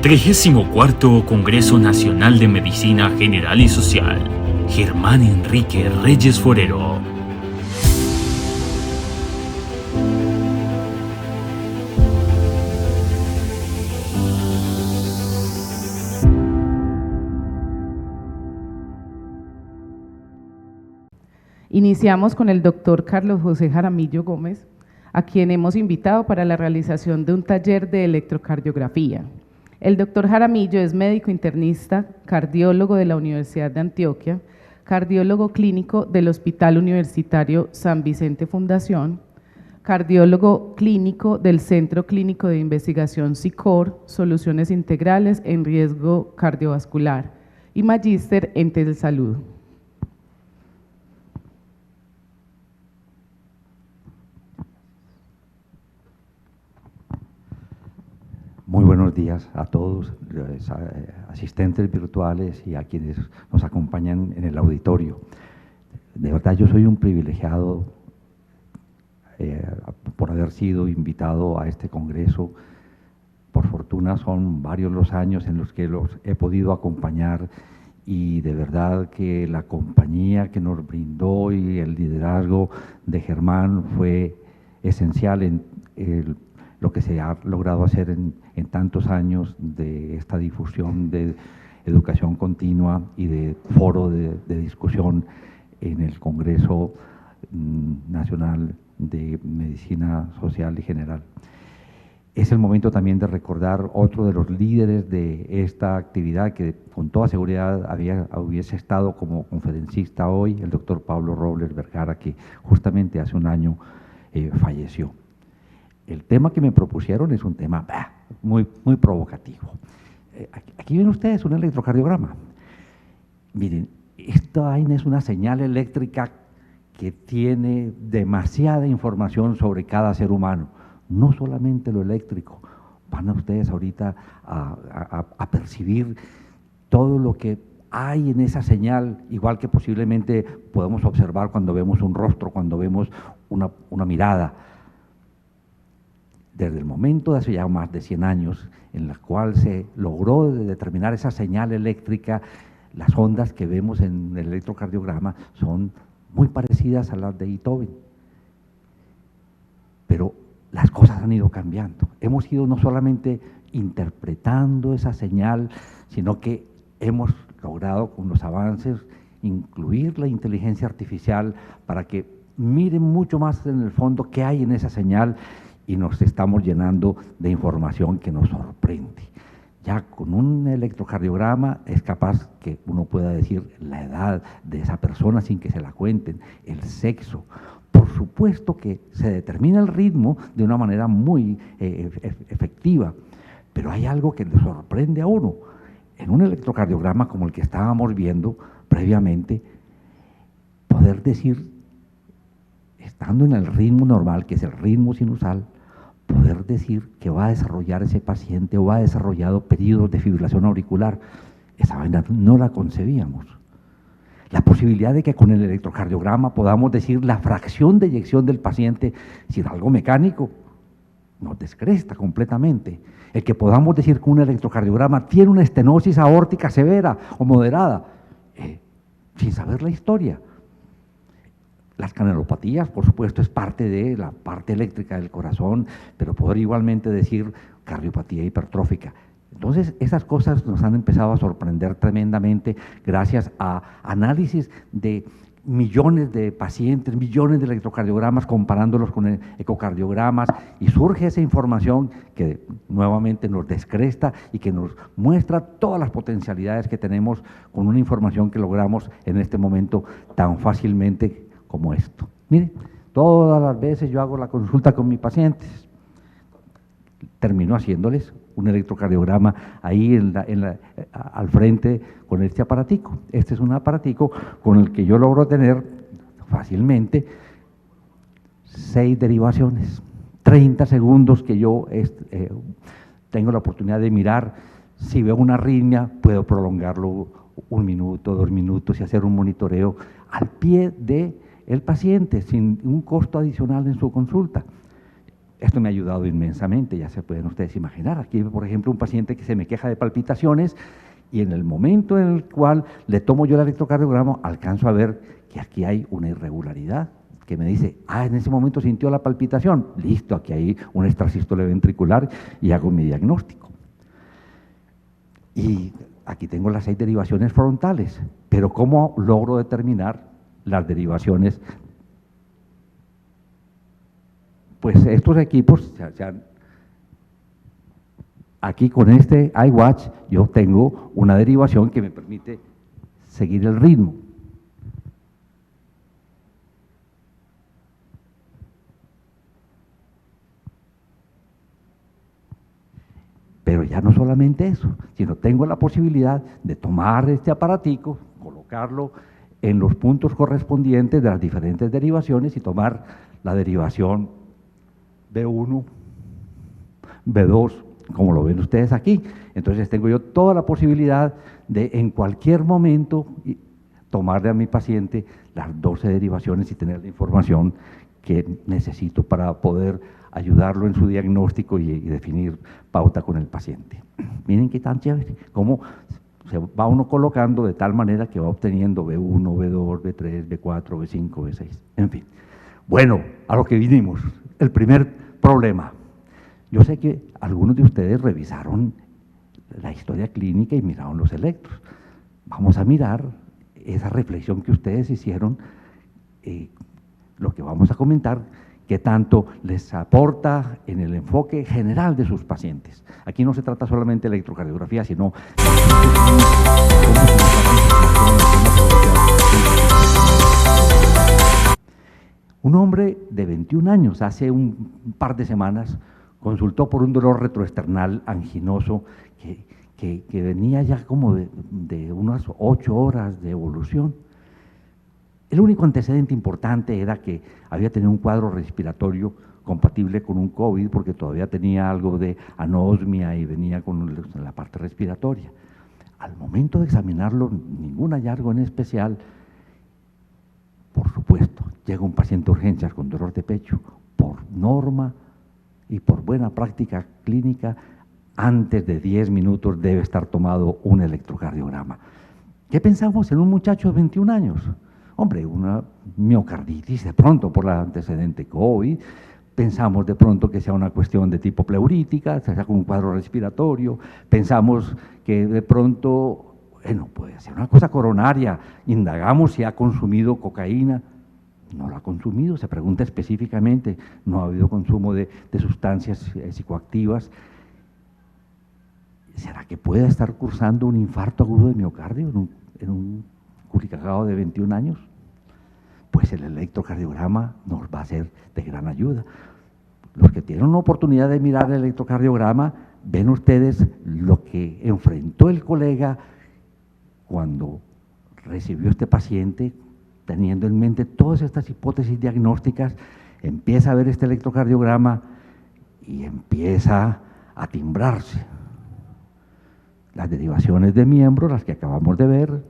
34º Congreso Nacional de Medicina General y Social. Germán Enrique Reyes Forero. Iniciamos con el doctor Carlos José Jaramillo Gómez, a quien hemos invitado para la realización de un taller de electrocardiografía. El doctor Jaramillo es médico internista, cardiólogo de la Universidad de Antioquia, cardiólogo clínico del Hospital Universitario San Vicente Fundación, cardiólogo clínico del Centro Clínico de Investigación SICOR, Soluciones Integrales en Riesgo Cardiovascular, y magíster en Telesalud. Muy buenos días a todos los asistentes virtuales y a quienes nos acompañan en el auditorio. De verdad, yo soy un privilegiado por haber sido invitado a este congreso. Por fortuna son varios los años en los que los he podido acompañar y de verdad que la compañía que nos brindó y el liderazgo de Germán fue esencial en lo que se ha logrado hacer en tantos años de esta difusión de educación continua y de foro de discusión en el Congreso Nacional de Medicina Social y General. Es el momento también de recordar otro de los líderes de esta actividad que con toda seguridad hubiese estado como conferencista hoy, el doctor Pablo Robles Vergara, que justamente hace un año falleció. El tema que me propusieron es un tema muy provocativo. Aquí ven ustedes un electrocardiograma. Miren, esta es una señal eléctrica que tiene demasiada información sobre cada ser humano, no solamente lo eléctrico. Van a ustedes ahorita a percibir todo lo que hay en esa señal, igual que posiblemente podemos observar cuando vemos un rostro, cuando vemos una mirada. Desde el momento de hace ya más de 100 años, en la cual se logró determinar esa señal eléctrica, las ondas que vemos en el electrocardiograma son muy parecidas a las de Beethoven. Pero las cosas han ido cambiando. Hemos ido no solamente interpretando esa señal, sino que hemos logrado con los avances incluir la inteligencia artificial para que miren mucho más en el fondo qué hay en esa señal, y nos estamos llenando de información que nos sorprende. Ya con un electrocardiograma es capaz que uno pueda decir la edad de esa persona sin que se la cuenten, el sexo. Por supuesto que se determina el ritmo de una manera muy efectiva, pero hay algo que le sorprende a uno. En un electrocardiograma como el que estábamos viendo previamente, poder decir, estando en el ritmo normal, que es el ritmo sinusal, poder decir que va a desarrollar ese paciente o ha desarrollado periodos de fibrilación auricular. Esa vaina no la concebíamos. La posibilidad de que con el electrocardiograma podamos decir la fracción de eyección del paciente sin algo mecánico nos descresta completamente. El que podamos decir que un electrocardiograma tiene una estenosis aórtica severa o moderada, sin saber la historia. Las canelopatías, por supuesto, es parte de la parte eléctrica del corazón, pero poder igualmente decir cardiopatía hipertrófica. Entonces, esas cosas nos han empezado a sorprender tremendamente gracias a análisis de millones de pacientes, millones de electrocardiogramas, comparándolos con ecocardiogramas, y surge esa información que nuevamente nos descresta y que nos muestra todas las potencialidades que tenemos con una información que logramos en este momento tan fácilmente como esto. Mire, todas las veces yo hago la consulta con mis pacientes, termino haciéndoles un electrocardiograma ahí al frente con este aparatico. Este es un aparatico con el que yo logro tener fácilmente 6 derivaciones, 30 segundos que yo tengo la oportunidad de mirar. Si veo una arritmia, puedo prolongarlo 1 minuto, 2 minutos y hacer un monitoreo al pie del paciente sin un costo adicional en su consulta. Esto me ha ayudado inmensamente, ya se pueden ustedes imaginar. Aquí, por ejemplo, un paciente que se me queja de palpitaciones y en el momento en el cual le tomo yo el electrocardiograma, alcanzo a ver que aquí hay una irregularidad, que me dice, en ese momento sintió la palpitación, listo, aquí hay una extrasístole ventricular y hago mi diagnóstico. Y aquí tengo las 6 derivaciones frontales, pero ¿cómo logro determinar las derivaciones? Pues estos equipos, aquí con este iWatch yo tengo una derivación que me permite seguir el ritmo. Pero ya no solamente eso, sino tengo la posibilidad de tomar este aparatico, colocarlo en los puntos correspondientes de las diferentes derivaciones y tomar la derivación B1, B2, como lo ven ustedes aquí. Entonces tengo yo toda la posibilidad de en cualquier momento tomarle a mi paciente las 12 derivaciones y tener la información que necesito para poder ayudarlo en su diagnóstico y definir pauta con el paciente. Miren qué tan chévere, cómo se va uno colocando de tal manera que va obteniendo B1, B2, B3, B4, B5, B6, en fin. Bueno, a lo que vinimos, el primer problema. Yo sé que algunos de ustedes revisaron la historia clínica y miraron los electros. Vamos a mirar esa reflexión que ustedes hicieron, lo que vamos a comentar, qué tanto les aporta en el enfoque general de sus pacientes. Aquí no se trata solamente de electrocardiografía, sino un hombre de 21 años, hace un par de semanas, consultó por un dolor retroesternal anginoso que venía ya como de unas 8 horas de evolución. El único antecedente importante era que había tenido un cuadro respiratorio compatible con un COVID, porque todavía tenía algo de anosmia y venía con la parte respiratoria. Al momento de examinarlo, ningún hallazgo en especial. Por supuesto, llega un paciente de urgencias con dolor de pecho, por norma y por buena práctica clínica, antes de 10 minutos debe estar tomado un electrocardiograma. ¿Qué pensamos en un muchacho de 21 años? Hombre, una miocarditis de pronto por el antecedente COVID, pensamos de pronto que sea una cuestión de tipo pleurítica, sea con un cuadro respiratorio, pensamos que de pronto, bueno, puede ser una cosa coronaria, indagamos si ha consumido cocaína, no lo ha consumido, se pregunta específicamente, no ha habido consumo de sustancias psicoactivas. ¿Será que puede estar cursando un infarto agudo de miocardio en un culicagado de 21 años? Pues el electrocardiograma nos va a ser de gran ayuda. Los que tienen una oportunidad de mirar el electrocardiograma, ven ustedes lo que enfrentó el colega cuando recibió este paciente, teniendo en mente todas estas hipótesis diagnósticas, empieza a ver este electrocardiograma y empieza a timbrarse. Las derivaciones de miembros, las que acabamos de ver,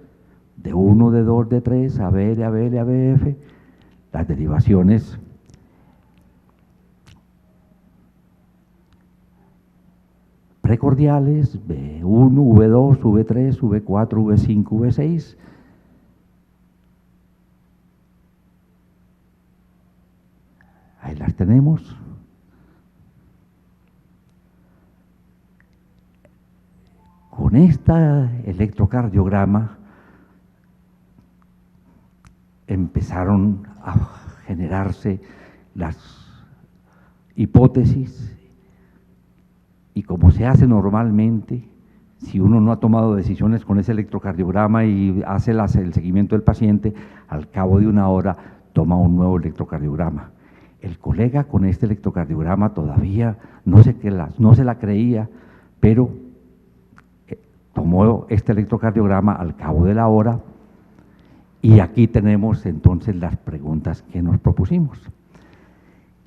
de 1, de 2, de 3, ABL, ABL, ABF, las derivaciones precordiales, V1, V2, V3, V4, V5, V6. Ahí las tenemos. Con este electrocardiograma empezaron a generarse las hipótesis y como se hace normalmente, si uno no ha tomado decisiones con ese electrocardiograma y hace el seguimiento del paciente, al cabo de 1 hora toma un nuevo electrocardiograma. El colega con este electrocardiograma todavía no se la creía, pero tomó este electrocardiograma al cabo de la hora y aquí tenemos entonces las preguntas que nos propusimos.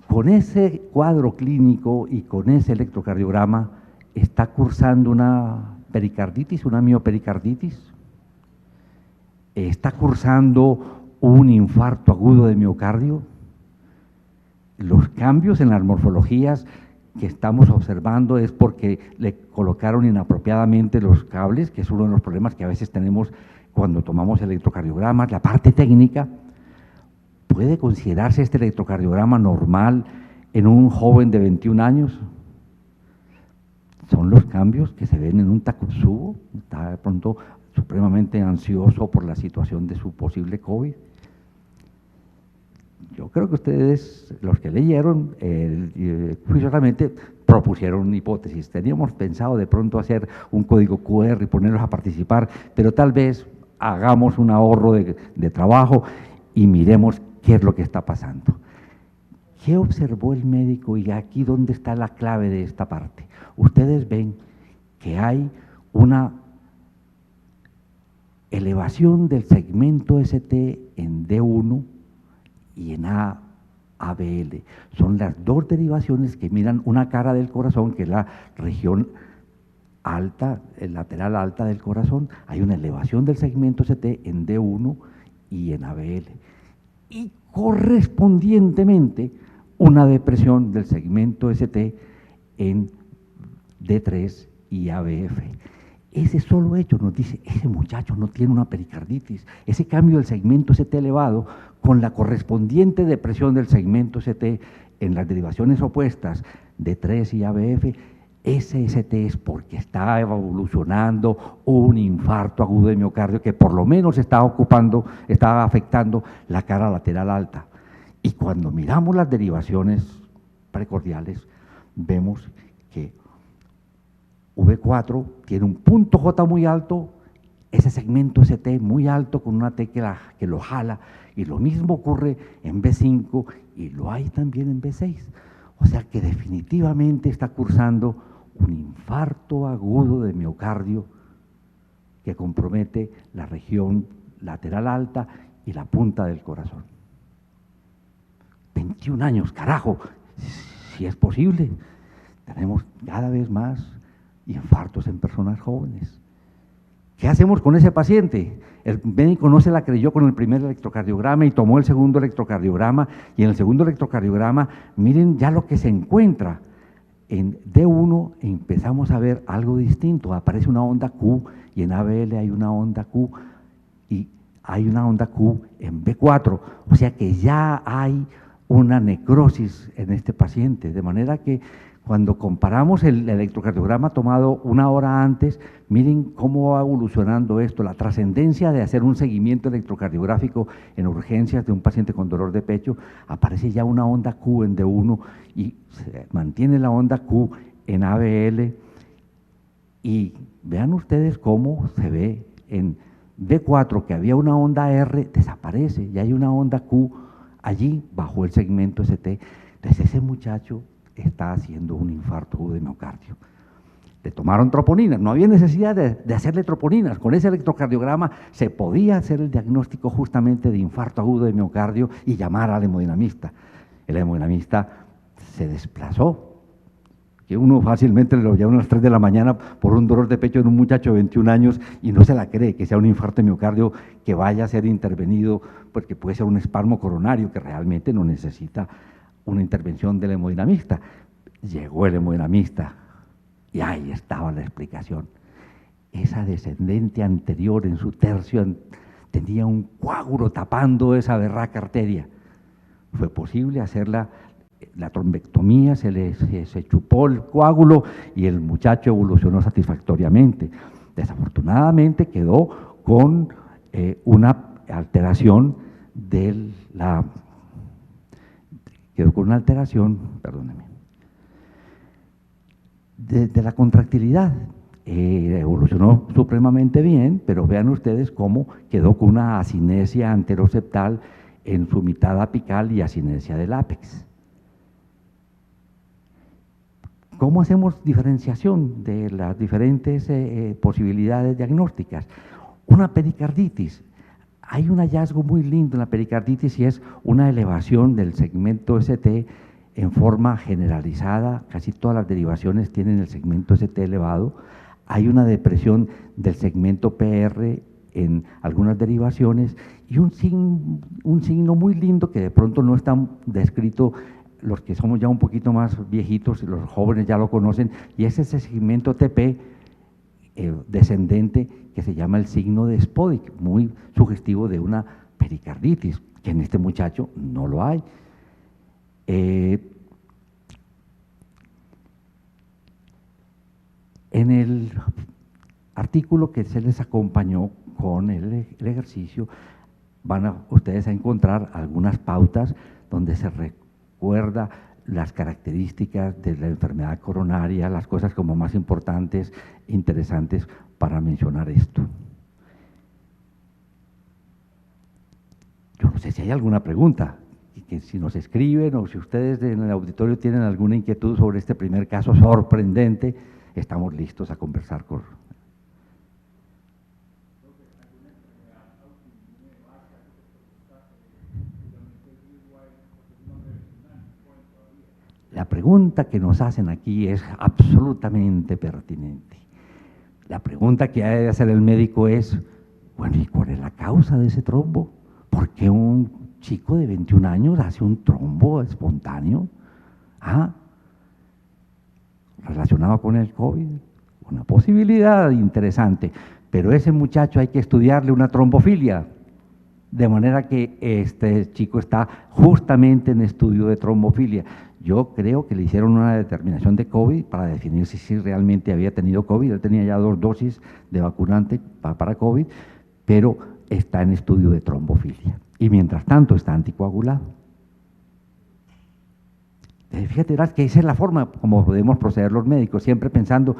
Con ese cuadro clínico y con ese electrocardiograma, ¿está cursando una pericarditis, una miopericarditis? ¿Está cursando un infarto agudo de miocardio? los cambios en las morfologías que estamos observando es porque le colocaron inapropiadamente los cables, que es uno de los problemas que a veces tenemos cuando tomamos electrocardiogramas. La parte técnica, ¿puede considerarse este electrocardiograma normal en un joven de 21 años? Son los cambios que se ven en un Takotsubo, está de pronto supremamente ansioso por la situación de su posible COVID. Yo creo que ustedes, los que leyeron, juiciosamente propusieron una hipótesis. Teníamos pensado de pronto hacer un código QR y ponerlos a participar, pero tal vez hagamos un ahorro de trabajo y miremos qué es lo que está pasando. ¿Qué observó el médico? Y aquí dónde está la clave de esta parte. Ustedes ven que hay una elevación del segmento ST en D1 y en ABL. Son las dos derivaciones que miran una cara del corazón, que es la región alta, el lateral alta del corazón. Hay una elevación del segmento ST en D1 y en ABL. Y correspondientemente una depresión del segmento ST en D3 y ABF. Ese solo hecho nos dice, ese muchacho no tiene una pericarditis. Ese cambio del segmento ST elevado con la correspondiente depresión del segmento ST en las derivaciones opuestas D3 y ABF, ese ST es porque está evolucionando un infarto agudo de miocardio que por lo menos estaba afectando la cara lateral alta. Y cuando miramos las derivaciones precordiales, vemos que V4 tiene un punto J muy alto, ese segmento ST muy alto con una T que lo jala, y lo mismo ocurre en B5 y lo hay también en B6. O sea que definitivamente está cursando un infarto agudo de miocardio que compromete la región lateral alta y la punta del corazón. 21 años, carajo, si es posible. Tenemos cada vez más infartos en personas jóvenes. ¿Qué hacemos con ese paciente? El médico no se la creyó con el primer electrocardiograma y tomó el segundo electrocardiograma, y en el segundo electrocardiograma, miren ya lo que se encuentra. En D1 empezamos a ver algo distinto, aparece una onda Q y en ABL hay una onda Q y hay una onda Q en B4, o sea que ya hay una necrosis en este paciente, de manera que cuando comparamos el electrocardiograma tomado una hora antes, miren cómo va evolucionando esto, la trascendencia de hacer un seguimiento electrocardiográfico en urgencias de un paciente con dolor de pecho. Aparece ya una onda Q en D1 y se mantiene la onda Q en ABL. Y vean ustedes cómo se ve en B4 que había una onda R, desaparece y hay una onda Q allí bajo el segmento ST. Entonces ese muchacho está haciendo un infarto agudo de miocardio. Le tomaron troponinas, no había necesidad de hacerle troponinas, con ese electrocardiograma se podía hacer el diagnóstico justamente de infarto agudo de miocardio y llamar al hemodinamista. El hemodinamista se desplazó, que uno fácilmente lo llama a las 3 de la mañana por un dolor de pecho en un muchacho de 21 años y no se la cree que sea un infarto de miocardio que vaya a ser intervenido, porque puede ser un espasmo coronario que realmente no necesita una intervención del hemodinamista. Llegó el hemodinamista y ahí estaba la explicación. Esa descendente anterior en su tercio tenía un coágulo tapando esa berraca arteria. Fue posible hacer la trombectomía, se chupó el coágulo y el muchacho evolucionó satisfactoriamente. Desafortunadamente quedó con una alteración de la... perdónenme, de la contractilidad. Evolucionó supremamente bien, pero vean ustedes cómo quedó con una asinesia anteroseptal en su mitad apical y asinesia del ápex. ¿Cómo hacemos diferenciación de las diferentes posibilidades diagnósticas? Una pericarditis. Hay un hallazgo muy lindo en la pericarditis y es una elevación del segmento ST en forma generalizada. Casi todas las derivaciones tienen el segmento ST elevado. Hay una depresión del segmento PR en algunas derivaciones y un signo muy lindo que de pronto no está descrito los que somos ya un poquito más viejitos, los jóvenes ya lo conocen, y es ese segmento TP descendente que se llama el signo de Spodek, muy sugestivo de una pericarditis, que en este muchacho no lo hay. En el artículo que se les acompañó con el ejercicio, van ustedes a encontrar algunas pautas donde se recuerda las características de la enfermedad coronaria, las cosas como más importantes, interesantes para mencionar esto. Yo no sé si hay alguna pregunta, que si nos escriben o si ustedes en el auditorio tienen alguna inquietud sobre este primer caso sorprendente, estamos listos a conversar con. La pregunta que nos hacen aquí es absolutamente pertinente. La pregunta que debe hacer el médico es, bueno, ¿y cuál es la causa de ese trombo? ¿Por qué un chico de 21 años hace un trombo espontáneo? Relacionado con el COVID, una posibilidad interesante, pero ese muchacho hay que estudiarle una trombofilia, de manera que este chico está justamente en estudio de trombofilia. Yo creo que le hicieron una determinación de COVID para definir si realmente había tenido COVID. Él tenía ya 2 dosis de vacunante para COVID, pero está en estudio de trombofilia. Y mientras tanto está anticoagulado. Fíjate, verás que esa es la forma como podemos proceder los médicos, siempre pensando,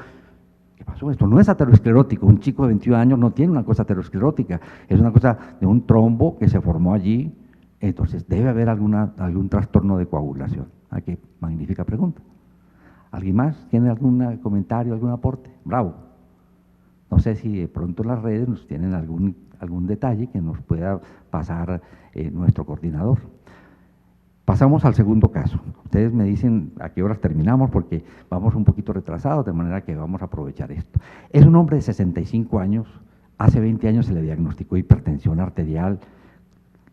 ¿qué pasó? Esto no es aterosclerótico, un chico de 21 años no tiene una cosa aterosclerótica, es una cosa de un trombo que se formó allí, entonces debe haber algún trastorno de coagulación. Qué magnífica pregunta. ¿Alguien más tiene algún comentario, algún aporte? Bravo. No sé si de pronto las redes nos tienen algún detalle que nos pueda pasar nuestro coordinador. Pasamos al segundo caso. Ustedes me dicen a qué horas terminamos porque vamos un poquito retrasados, de manera que vamos a aprovechar esto. Es un hombre de 65 años, hace 20 años se le diagnosticó hipertensión arterial.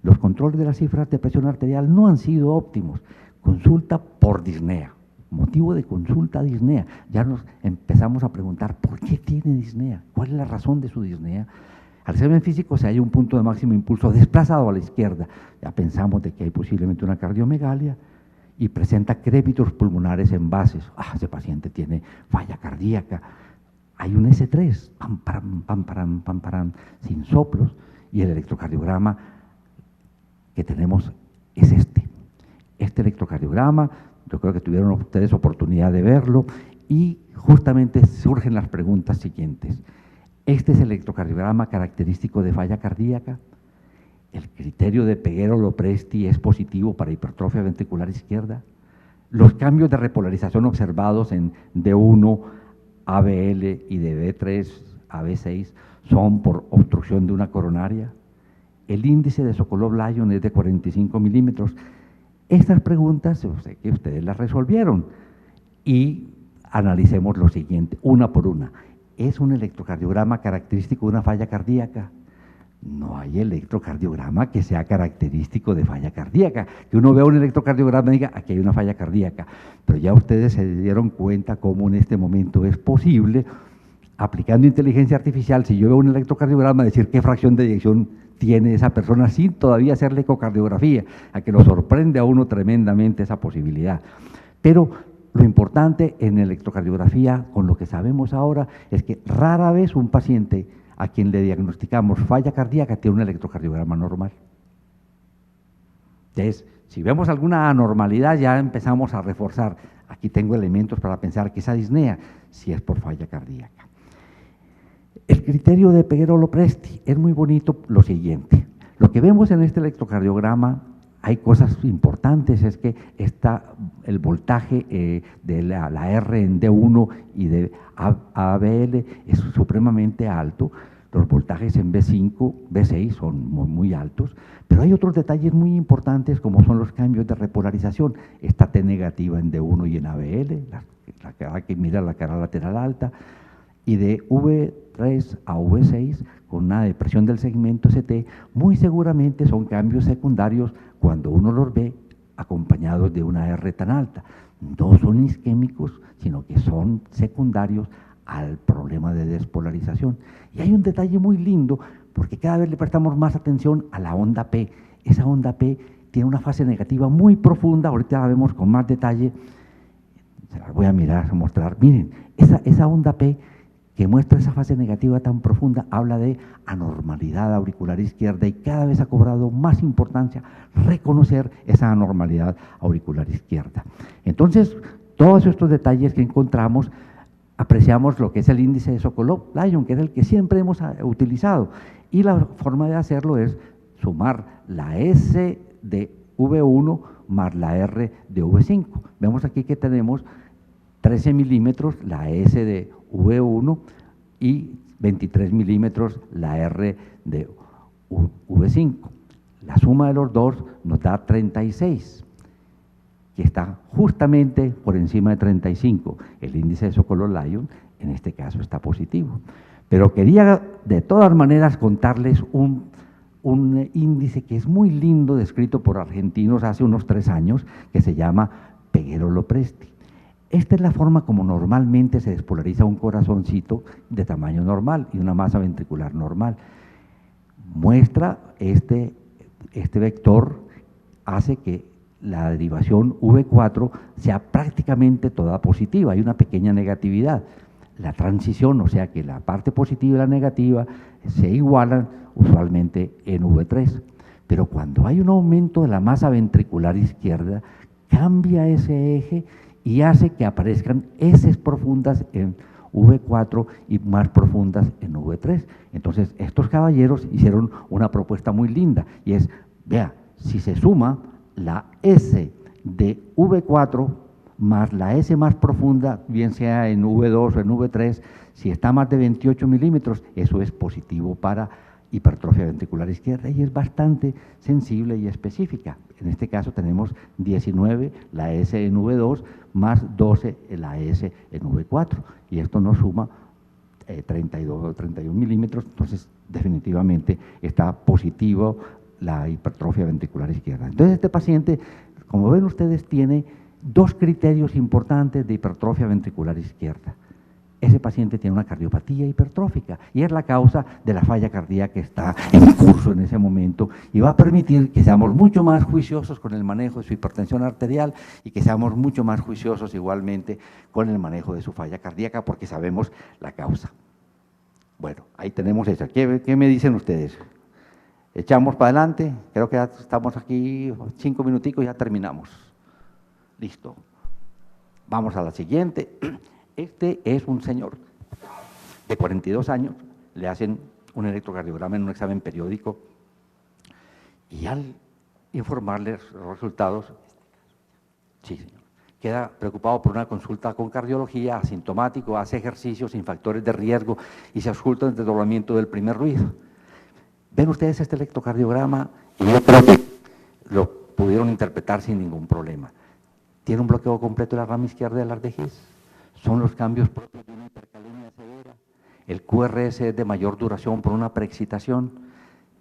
Los controles de las cifras de presión arterial no han sido óptimos. Consulta por disnea, motivo de consulta disnea. Ya nos empezamos a preguntar, ¿por qué tiene disnea? ¿Cuál es la razón de su disnea? Al examen físico se halla un punto de máximo impulso desplazado a la izquierda. Ya pensamos de que hay posiblemente una cardiomegalia y presenta crépitos pulmonares en bases. Ese paciente tiene falla cardíaca. Hay un S3, pam, param, pam, param, sin soplos, y el electrocardiograma que tenemos es este. Este electrocardiograma, yo creo que tuvieron ustedes oportunidad de verlo, y justamente surgen las preguntas siguientes. Este es el electrocardiograma característico de falla cardíaca. El criterio de Peguero-Lopresti es positivo para hipertrofia ventricular izquierda. Los cambios de repolarización observados en D1, ABL y de B3 a B6 son por obstrucción de una coronaria. El índice de Sokolov-Lyon es de 45 milímetros. Estas preguntas, yo sé que ustedes las resolvieron, y analicemos lo siguiente, una por una. ¿Es un electrocardiograma característico de una falla cardíaca? No hay electrocardiograma que sea característico de falla cardíaca. Que uno vea un electrocardiograma y diga, aquí hay una falla cardíaca. Pero ya ustedes se dieron cuenta cómo en este momento es posible, aplicando inteligencia artificial, si yo veo un electrocardiograma, decir qué fracción de eyección tiene esa persona sin todavía hacerle ecocardiografía, a que lo sorprende a uno tremendamente esa posibilidad. Pero lo importante en electrocardiografía, con lo que sabemos ahora, es que rara vez un paciente a quien le diagnosticamos falla cardíaca tiene un electrocardiograma normal. Entonces, si vemos alguna anormalidad, ya empezamos a reforzar. Aquí tengo elementos para pensar que esa disnea sí es por falla cardíaca. El criterio de Peguero-Lopresti es muy bonito lo siguiente. Lo que vemos en este electrocardiograma, hay cosas importantes, es que el voltaje de la R en D1 y de ABL es supremamente alto. Los voltajes en B5, B6 son muy altos, pero hay otros detalles muy importantes como son los cambios de repolarización. Esta T negativa en D1 y en ABL, la cara que mira la cara lateral alta, y de V3 a V6 con una depresión del segmento ST, muy seguramente son cambios secundarios cuando uno los ve acompañados de una R tan alta. No son isquémicos, sino que son secundarios al problema de despolarización. Y hay un detalle muy lindo, porque cada vez le prestamos más atención a la onda P. Esa onda P tiene una fase negativa muy profunda, ahorita la vemos con más detalle, se las voy a mirar, a mostrar. Miren, esa onda P que muestra esa fase negativa tan profunda habla de anormalidad auricular izquierda, y cada vez ha cobrado más importancia reconocer esa anormalidad auricular izquierda. Entonces, todos estos detalles que encontramos, apreciamos lo que es el índice de Sokolov-Lyon, que es el que siempre hemos utilizado, y la forma de hacerlo es sumar la S de V1 más la R de V5. Vemos aquí que tenemos 13 milímetros la S de V1 y 23 milímetros la R de V5. La suma de los dos nos da 36, que está justamente por encima de 35. El índice de Sokolov-Lyon en este caso está positivo. Pero quería de todas maneras contarles un índice que es muy lindo, descrito por argentinos hace unos 3 años, que se llama Peguero-Lopresti. Esta es la forma como normalmente se despolariza un corazoncito de tamaño normal y una masa ventricular normal. Muestra este vector, hace que la derivación V4 sea prácticamente toda positiva, hay una pequeña negatividad. La transición, o sea que la parte positiva y la negativa se igualan usualmente en V3, pero cuando hay un aumento de la masa ventricular izquierda, cambia ese eje y hace que aparezcan heces profundas en V4 y más profundas en V3. Entonces, estos caballeros hicieron una propuesta muy linda, y es, vea, si se suma la S de V4 más la S más profunda, bien sea en V2 o en V3, si está más de 28 milímetros, eso es positivo para hipertrofia ventricular izquierda, y es bastante sensible y específica. En este caso tenemos 19 la S en V2 más 12 la S en V4, y esto nos suma 32 o 31 milímetros, entonces definitivamente está positivo la hipertrofia ventricular izquierda. Entonces este paciente, como ven ustedes, tiene 2 criterios importantes de hipertrofia ventricular izquierda. Ese paciente tiene una cardiopatía hipertrófica y es la causa de la falla cardíaca que está en curso en ese momento, y va a permitir que seamos mucho más juiciosos con el manejo de su hipertensión arterial y que seamos mucho más juiciosos igualmente con el manejo de su falla cardíaca, porque sabemos la causa. Bueno, ahí tenemos eso. ¿Qué me dicen ustedes? ¿Echamos para adelante? Creo que ya estamos aquí 5 minuticos y ya terminamos. Listo. Vamos a la siguiente. Este es un señor de 42 años, le hacen un electrocardiograma en un examen periódico, y al informarle los resultados, sí, señor, queda preocupado por una consulta con cardiología, asintomático, hace ejercicios sin factores de riesgo y se ausculta el desdoblamiento del primer ruido. Ven ustedes este electrocardiograma y yo creo que lo pudieron interpretar sin ningún problema. Tiene un bloqueo completo de la rama izquierda del Ardegis. Son los cambios propios de una hipercalemia severa. El QRS es de mayor duración por una preexcitación.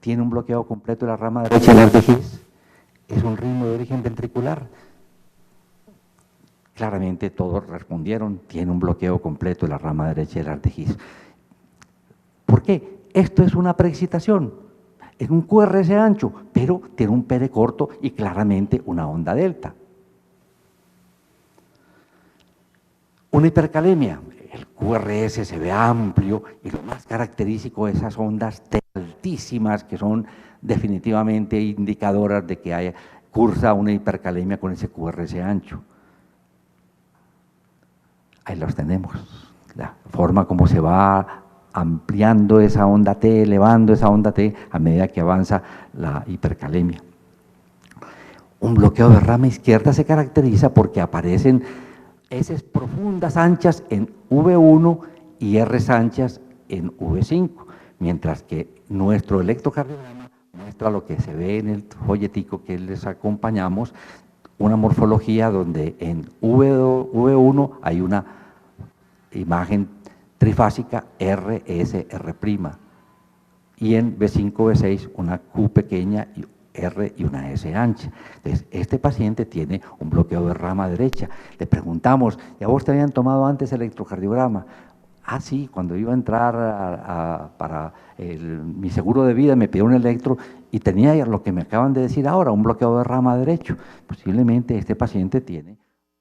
Tiene un bloqueo completo de la rama derecha del Ardegis. Es un ritmo de origen ventricular. Claramente todos respondieron, tiene un bloqueo completo de la rama derecha del Ardegis. ¿Por qué? Esto es una preexcitación. Es un QRS ancho, pero tiene un PD corto y claramente una onda delta. Una hipercalemia, el QRS se ve amplio y lo más característico de esas ondas altísimas que son definitivamente indicadoras de que cursa una hipercalemia con ese QRS ancho. Ahí los tenemos, la forma como se va ampliando esa onda T, elevando esa onda T a medida que avanza la hipercalemia. Un bloqueo de rama izquierda se caracteriza porque aparecen heces profundas anchas en V1 y Rs anchas en V5, mientras que nuestro electrocardiograma muestra lo que se ve en el folletico que les acompañamos, una morfología donde en V1 hay una imagen trifásica RSR', y en V5, V6 una Q pequeña y R y una S ancha. Entonces, este paciente tiene un bloqueo de rama derecha. Le preguntamos, ¿ya vos te habían tomado antes electrocardiograma? Ah, sí, cuando iba a entrar para mi seguro de vida me pidió un electro y tenía lo que me acaban de decir ahora, un bloqueo de rama derecho. Posiblemente este paciente tiene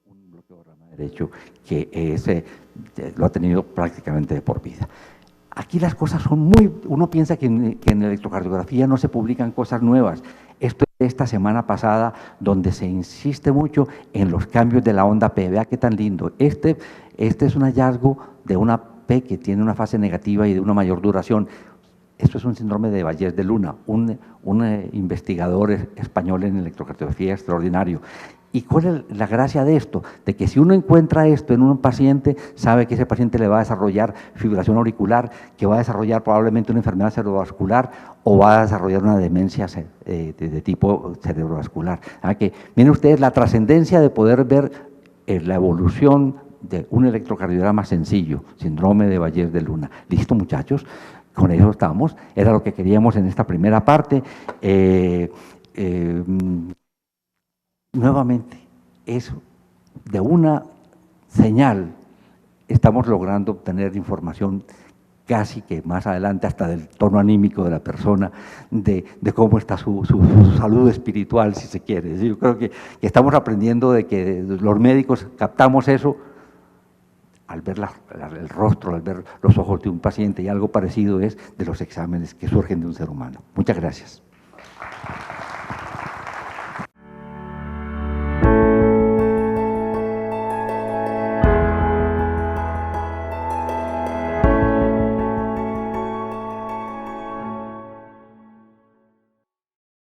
un bloqueo de rama derecho que lo ha tenido prácticamente de por vida. Aquí las cosas son uno piensa que en electrocardiografía no se publican cosas nuevas. Esto es de esta semana pasada, donde se insiste mucho en los cambios de la onda P. Vea qué tan lindo. Este es un hallazgo de una P que tiene una fase negativa y de una mayor duración. Esto es un síndrome de Vallés de Luna, un investigador español en electrocardiografía extraordinario. ¿Y cuál es la gracia de esto? De que si uno encuentra esto en un paciente, sabe que ese paciente le va a desarrollar fibrilación auricular, que va a desarrollar probablemente una enfermedad cerebrovascular o va a desarrollar una demencia de tipo cerebrovascular. Que, miren ustedes la trascendencia de poder ver la evolución de un electrocardiograma sencillo, síndrome de Vallés de Luna. ¿Listo, muchachos? Con eso estamos. Era lo que queríamos en esta primera parte. Nuevamente, eso, de una señal, estamos logrando obtener información casi que más adelante hasta del tono anímico de la persona, de cómo está su salud espiritual, si se quiere. Yo creo que estamos aprendiendo de que los médicos captamos eso al ver el rostro, al ver los ojos de un paciente, y algo parecido es de los exámenes que surgen de un ser humano. Muchas gracias.